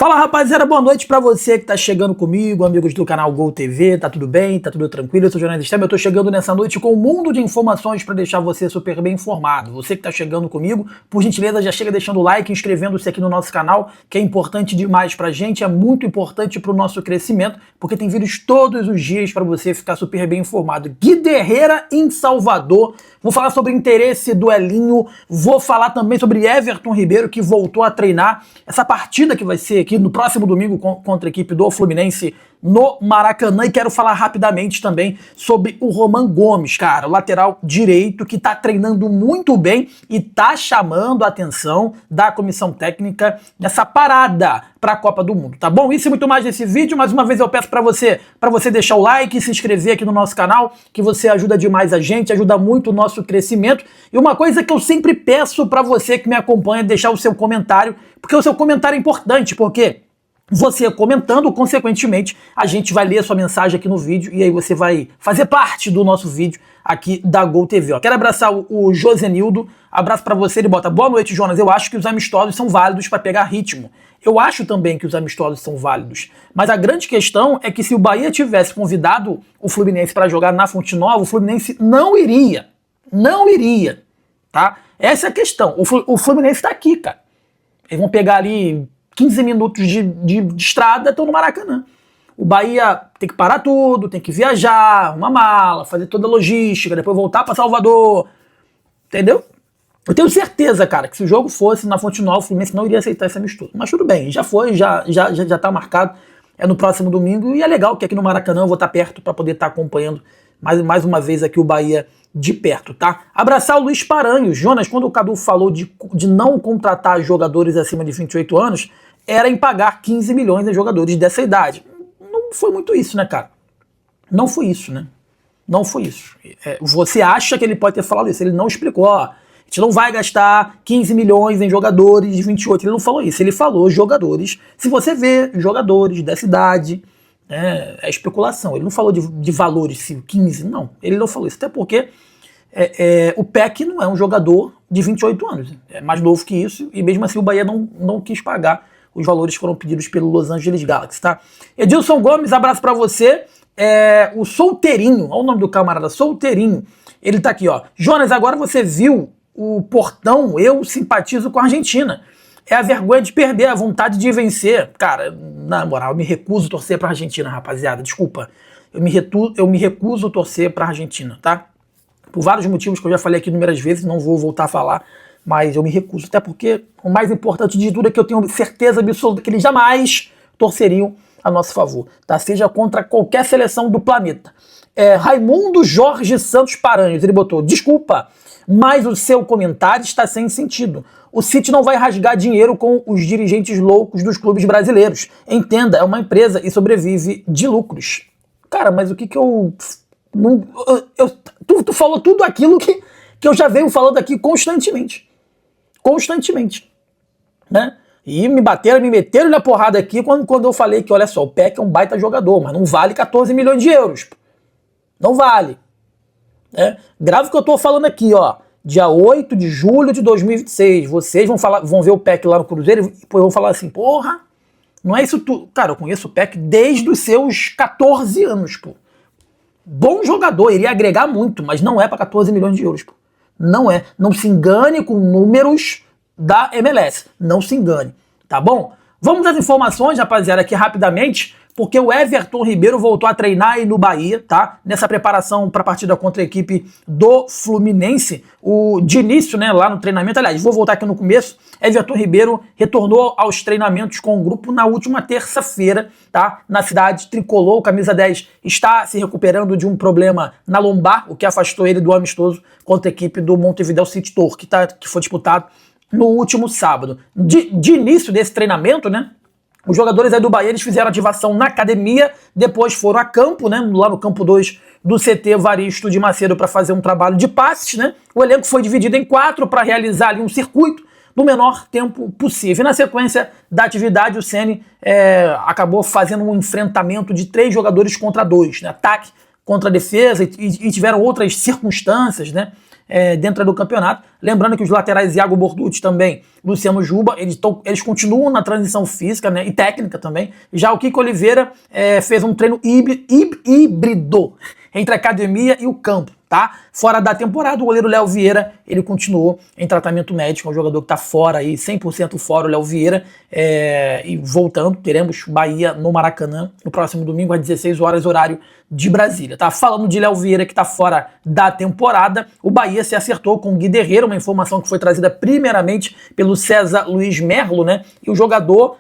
Fala, rapaziada, boa noite pra você que tá chegando comigo, amigos do canal Gol TV, tá tudo bem? Tá tudo tranquilo? Eu sou o jornalista, eu tô chegando nessa noite com um mundo de informações pra deixar você super bem informado. Você que tá chegando comigo, por gentileza, já chega deixando o like, inscrevendo-se aqui no nosso canal, que é importante demais pra gente, é muito importante pro nosso crescimento, porque tem vídeos todos os dias pra você ficar super bem informado. Guiderreira em Salvador, vou falar sobre interesse do Elinho, vou falar também sobre Everton Ribeiro, que voltou a treinar, essa partida que vai ser aqui no próximo domingo contra a equipe do Fluminense no Maracanã, e quero falar rapidamente também sobre o Roman Gomes, cara, o lateral direito que tá treinando muito bem e tá chamando a atenção da comissão técnica nessa parada para a Copa do Mundo, tá bom? Isso e muito mais nesse vídeo. Mais uma vez eu peço para você deixar o like, se inscrever aqui no nosso canal, que você ajuda demais a gente, ajuda muito o nosso crescimento. E uma coisa que eu sempre peço para você que me acompanha é deixar o seu comentário, porque o seu comentário é importante, porque você comentando, consequentemente, a gente vai ler a sua mensagem aqui no vídeo e aí você vai fazer parte do nosso vídeo aqui da Gol TV. Ó. Quero abraçar o Josenildo, abraço pra você, ele bota: boa noite, Jonas, eu acho que os amistosos são válidos para pegar ritmo. Eu acho também que os amistosos são válidos, mas a grande questão é que se o Bahia tivesse convidado o Fluminense para jogar na Fonte Nova, o Fluminense não iria, tá? Essa é a questão, o Fluminense tá aqui, cara. Eles vão pegar ali 15 minutos de estrada, estão no Maracanã. O Bahia tem que parar tudo, tem que viajar, uma mala, fazer toda a logística, depois voltar para Salvador, entendeu? Eu tenho certeza, cara, que se o jogo fosse na Fonte Nova, o Fluminense não iria aceitar essa mistura. Mas tudo bem, já foi, já tá marcado, é no próximo domingo, e é legal que aqui no Maracanã eu vou estar perto para poder estar acompanhando mais uma vez aqui o Bahia de perto, tá? Abraçar o Luiz Paranhos. Jonas, quando o Cadu falou de não contratar jogadores acima de 28 anos, era em pagar 15 milhões em jogadores dessa idade. Não foi muito isso, né, cara? Não foi isso, né? Não foi isso. Você acha que ele pode ter falado isso, ele não explicou, ó, a gente não vai gastar 15 milhões em jogadores de 28, ele não falou isso, ele falou jogadores, se você vê jogadores dessa idade, é especulação, ele não falou de valores, 15, não, ele não falou isso, até porque o Peck não é um jogador de 28 anos, é mais novo que isso, e mesmo assim o Bahia não quis pagar os valores que foram pedidos pelo Los Angeles Galaxy, tá? Edilson Gomes, abraço pra você. O Solteirinho, olha o nome do camarada, Solteirinho, ele tá aqui, ó. Jonas, agora você viu o Portão, eu simpatizo com a Argentina. É a vergonha de perder, a vontade de vencer. Cara, na moral, eu me recuso a torcer pra Argentina, rapaziada, desculpa. Eu me recuso a torcer pra Argentina, tá? Por vários motivos que eu já falei aqui inúmeras vezes, não vou voltar a falar, mas eu me recuso, até porque o mais importante de tudo é que eu tenho certeza absoluta que eles jamais torceriam a nosso favor, tá? Seja contra qualquer seleção do planeta. Raimundo Jorge Santos Paranhos, ele botou: desculpa, mas o seu comentário está sem sentido. O City não vai rasgar dinheiro com os dirigentes loucos dos clubes brasileiros. Entenda, é uma empresa e sobrevive de lucros. Cara, mas o que eu... Tu falou tudo aquilo que eu já venho falando aqui constantemente, né? E me meteram na porrada aqui quando eu falei que, olha só, o Peck é um baita jogador, mas não vale 14 milhões de euros. Não vale. Grave o que eu tô falando aqui, ó. Dia 8 de julho de 2026. Vocês vão ver o Peck lá no Cruzeiro e depois vão falar assim: porra, não é isso tudo. Cara, eu conheço o Peck desde os seus 14 anos, pô. Bom jogador, iria agregar muito, mas não é para 14 milhões de euros, pô. Não é. Não se engane com números da MLS. Não se engane, tá bom? Vamos às informações, rapaziada, aqui rapidamente, porque o Everton Ribeiro voltou a treinar aí no Bahia, tá? Nessa preparação para a partida contra a equipe do Fluminense, de início, né, lá no treinamento. Aliás, vou voltar aqui no começo. Everton Ribeiro retornou aos treinamentos com o grupo na última terça-feira, tá? Na cidade tricolor, o camisa 10 está se recuperando de um problema na lombar, o que afastou ele do amistoso contra a equipe do Montevideo City Torque, que foi disputado no último sábado. De início desse treinamento, né, os jogadores aí do Bahia, eles fizeram ativação na academia, depois foram a campo, né, lá no campo 2 do CT Varisto de Macedo para fazer um trabalho de passes, né. O elenco foi dividido em 4 para realizar ali um circuito no menor tempo possível. E na sequência da atividade, o Ceni acabou fazendo um enfrentamento de 3 jogadores contra 2, né, ataque contra a defesa, e tiveram outras circunstâncias, né, dentro do campeonato. Lembrando que os laterais Iago Borducci também, Luciano Juba, eles continuam na transição física, né, e técnica também. Já o Kiko Oliveira fez um treino híbrido entre a academia e o campo, tá? Fora da temporada, o goleiro Léo Vieira, ele continuou em tratamento médico, é um jogador que tá fora aí, 100% fora o Léo Vieira, e voltando, teremos Bahia no Maracanã no próximo domingo às 16 horas, horário de Brasília, tá? Falando de Léo Vieira, que tá fora da temporada, o Bahia se acertou com o Guiderreira, uma informação que foi trazida primeiramente pelo César Luiz Merlo, né? E o jogador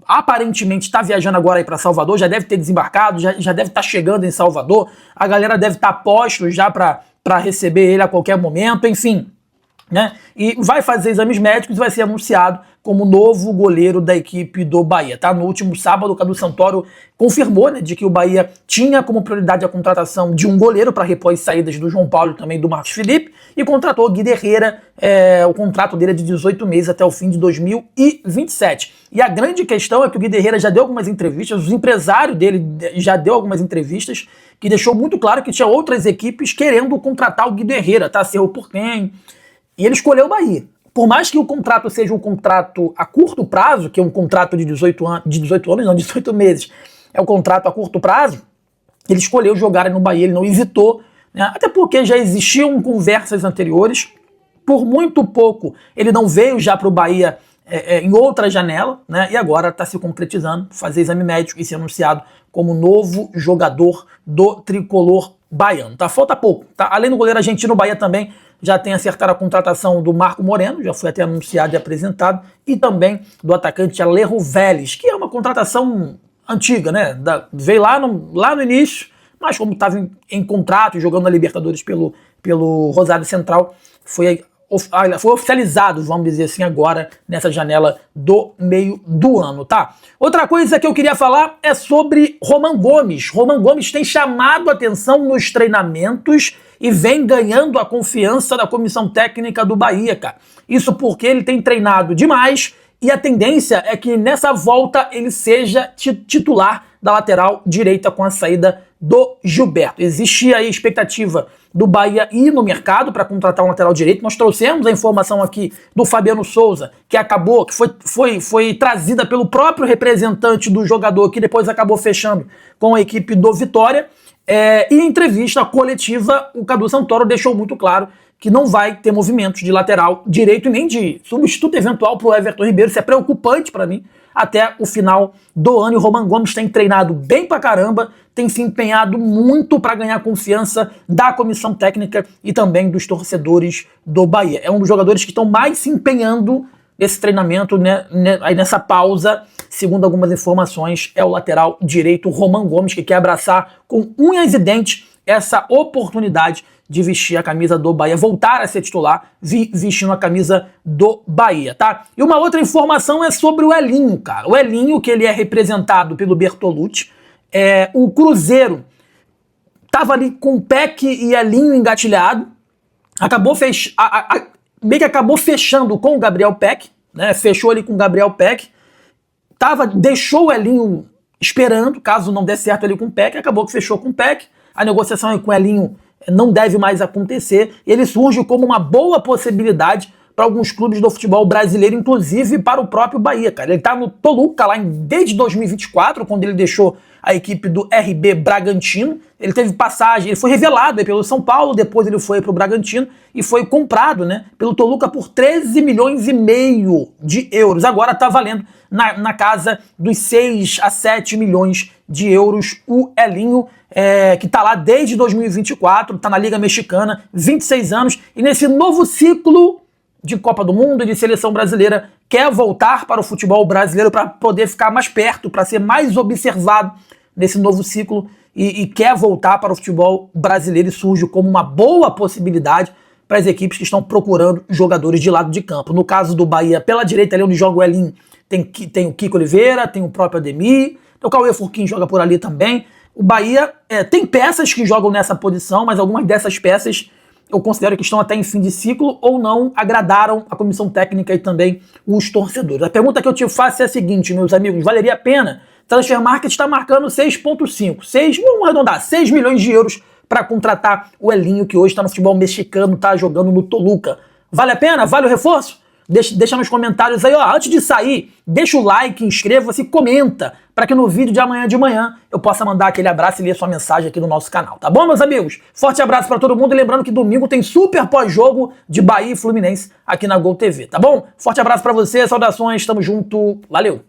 aparentemente está viajando agora aí para Salvador, já deve ter desembarcado, já deve estar chegando em Salvador, a galera deve estar postos já para receber ele a qualquer momento, enfim, né? E vai fazer exames médicos e vai ser anunciado como novo goleiro da equipe do Bahia, tá? No último sábado, o Cadu Santoro confirmou, né, de que o Bahia tinha como prioridade a contratação de um goleiro para repor as saídas do João Paulo e também do Marcos Felipe, e contratou o Guiderreira, o contrato dele é de 18 meses até o fim de 2027. E a grande questão é que o Guiderreira já deu algumas entrevistas, os empresários dele já deu algumas entrevistas, que deixou muito claro que tinha outras equipes querendo contratar o Guiderreira, tá? Cerro Porteño, e ele escolheu o Bahia. Por mais que o contrato seja um contrato a curto prazo, que é um contrato de 18 meses, é um contrato a curto prazo, ele escolheu jogar no Bahia, ele não hesitou, né? Até porque já existiam conversas anteriores, por muito pouco ele não veio já para o Bahia em outra janela, né? E agora está se concretizando, fazer exame médico e ser anunciado como novo jogador do tricolor baiano. Tá? Falta pouco, tá? Além do goleiro argentino, o Bahia também já tem acertado a contratação do Marco Moreno, já foi até anunciado e apresentado, e também do atacante Alejo Vélez, que é uma contratação antiga, né? Veio lá no início, mas como estava em contrato, jogando na Libertadores pelo Rosário Central, foi oficializado, vamos dizer assim, agora, nessa janela do meio do ano, tá? Outra coisa que eu queria falar é sobre Roman Gomes. Roman Gomes tem chamado a atenção nos treinamentos e vem ganhando a confiança da comissão técnica do Bahia, cara. Isso porque ele tem treinado demais e a tendência é que nessa volta ele seja titular da lateral direita com a saída do Gilberto. Existia aí expectativa do Bahia ir no mercado para contratar um lateral direito. Nós trouxemos a informação aqui do Fabiano Souza, que foi trazida pelo próprio representante do jogador, que depois acabou fechando com a equipe do Vitória. E em entrevista coletiva, o Cadu Santoro deixou muito claro que não vai ter movimentos de lateral direito e nem de substituto eventual para o Everton Ribeiro. Isso é preocupante para mim. Até o final do ano, e o Roman Gomes tem treinado bem pra caramba, tem se empenhado muito para ganhar a confiança da comissão técnica e também dos torcedores do Bahia. É um dos jogadores que estão mais se empenhando nesse treinamento, né, aí nessa pausa, segundo algumas informações, é o lateral direito Roman Gomes, que quer abraçar com unhas e dentes essa oportunidade de vestir a camisa do Bahia, voltar a ser titular vestindo a camisa do Bahia, tá? E uma outra informação é sobre o Elinho, cara. O Elinho, que ele é representado pelo Bertolucci, o Cruzeiro tava ali com o Peck e Elinho engatilhado, meio que acabou fechando com o Gabriel Peck, né? Fechou ali com o Gabriel Peck, deixou o Elinho esperando, caso não der certo ali com o Peck, acabou que fechou com o Peck, a negociação com o Elinho não deve mais acontecer, e ele surge como uma boa possibilidade para alguns clubes do futebol brasileiro, inclusive para o próprio Bahia, cara. Ele tá no Toluca lá desde 2024, quando ele deixou a equipe do RB Bragantino. Ele teve passagem, ele foi revelado pelo São Paulo, depois ele foi para o Bragantino e foi comprado, né, pelo Toluca por 13 milhões e meio de euros. Agora tá valendo na casa dos 6 a 7 milhões de euros o Elinho, que tá lá desde 2024, tá na Liga Mexicana, 26 anos, e nesse novo ciclo de Copa do Mundo e de seleção brasileira, quer voltar para o futebol brasileiro para poder ficar mais perto, para ser mais observado nesse novo ciclo, e quer voltar para o futebol brasileiro, e surge como uma boa possibilidade para as equipes que estão procurando jogadores de lado de campo. No caso do Bahia, pela direita ali onde joga o Elinho, tem o Kiko Oliveira, tem o próprio Ademir, o Cauê Furquim joga por ali também. O Bahia tem peças que jogam nessa posição, mas algumas dessas peças eu considero que estão até em fim de ciclo ou não agradaram a comissão técnica e também os torcedores. A pergunta que eu te faço é a seguinte, meus amigos: valeria a pena? Transfer Market está marcando 6,5, vamos arredondar, 6 milhões de euros para contratar o Elinho, que hoje está no futebol mexicano, tá jogando no Toluca. Vale a pena? Vale o reforço? Deixa nos comentários aí, ó. Antes de sair, deixa o like, inscreva-se e comenta, para que no vídeo de manhã eu possa mandar aquele abraço e ler sua mensagem aqui no nosso canal, tá bom, meus amigos? Forte abraço para todo mundo e lembrando que domingo tem super pós-jogo de Bahia e Fluminense aqui na Gol TV, tá bom? Forte abraço para você, saudações, tamo junto, valeu!